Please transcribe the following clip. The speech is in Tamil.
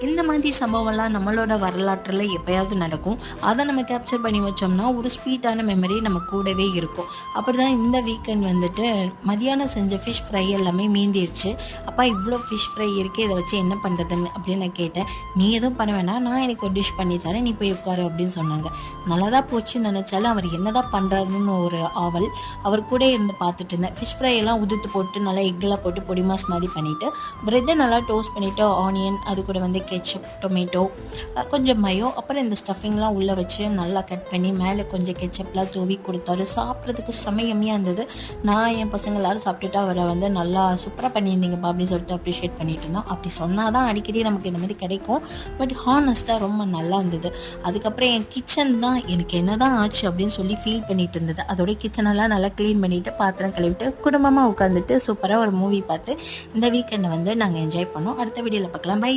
இந்த மாதிரி சம்பவம்லாம் நம்மளோட வரலாற்றில் எப்போயாவது நடக்கும். அதை நம்ம கேப்சர் பண்ணி வச்சோம்னா ஒரு ஸ்வீட்டான மெமரி நம்ம கூடவே இருக்கும். அப்படி தான் இந்த வீக்கெண்ட் வந்துட்டு மதியானம் செஞ்ச ஃபிஷ் ஃப்ரை எல்லாமே மீந்திருச்சு. அப்பா இவ்வளோ ஃபிஷ் ஃப்ரை இருக்குது, இதை வச்சு என்ன பண்ணுறதுன்னு அப்படின்னு நான் கேட்டேன். நீ எதுவும் பண்ண வேணாம், நான் எனக்கு ஒரு டிஷ் பண்ணி தரேன், நீ போய் உட்காரு அப்படின்னு சொன்னாங்க. நல்லா தான் போச்சுன்னு நினச்சாலும் அவர் என்ன தான் பண்ணுறாருன்னு ஒரு ஆவல். அவர் கூட இருந்து பார்த்துட்டு இருந்தேன். ஃபிஷ் ஃப்ரை எல்லாம் உதுத்து போட்டு நல்லா எக்கெல்லாம் போட்டு பொடி மாஸ் மாதிரி பண்ணிவிட்டு ப்ரெட்டை நல்லா டோஸ்ட் பண்ணிவிட்டு ஆனியன், அது கூட வந்து கெச்சப், டொமேட்டோ, கொஞ்சம் மயோ, அப்புறம் இந்த ஸ்டஃபிங்லாம் உள்ளே வச்சு நல்லா கட் பண்ணி மேலே கொஞ்சம் கெச்சப்லாம் தூவி கொடுத்தாரு. சாப்பிட்றதுக்கு செமையம்மையாக இருந்தது. நான் என் பசங்க எல்லாரும் சாப்பிட்டுட்டு அவரை வந்து நல்லா சூப்பராக பண்ணியிருந்தீங்கப்பா அப்படின்னு சொல்லிட்டு அப்ரிஷியேட் பண்ணிட்டு இருந்தோம். அப்படி சொன்னால் தான் அடிக்கடி நமக்கு இந்த மாதிரி கிடைக்கும். பட் ஹானஸ்ட்டாக ரொம்ப நல்லா இருந்தது. அதுக்கப்புறம் என் கிச்சன் தான் எனக்கு என்ன தான் ஆச்சு அப்படின்னு சொல்லி ஃபீல் பண்ணிட்டு இருந்தது. அதோட கிச்சனெல்லாம் நல்லா க்ளீன் பண்ணிவிட்டு பாத்திரம் கழுவிட்டு குடும்பமாக உட்காந்துட்டு சூப்பராக ஒரு மூவி பார்த்து இந்த வீக்கெண்டை வந்து நாங்கள் என்ஜாய் பண்ணோம். அடுத்த வீடியோவில் பார்க்கலாம். பை.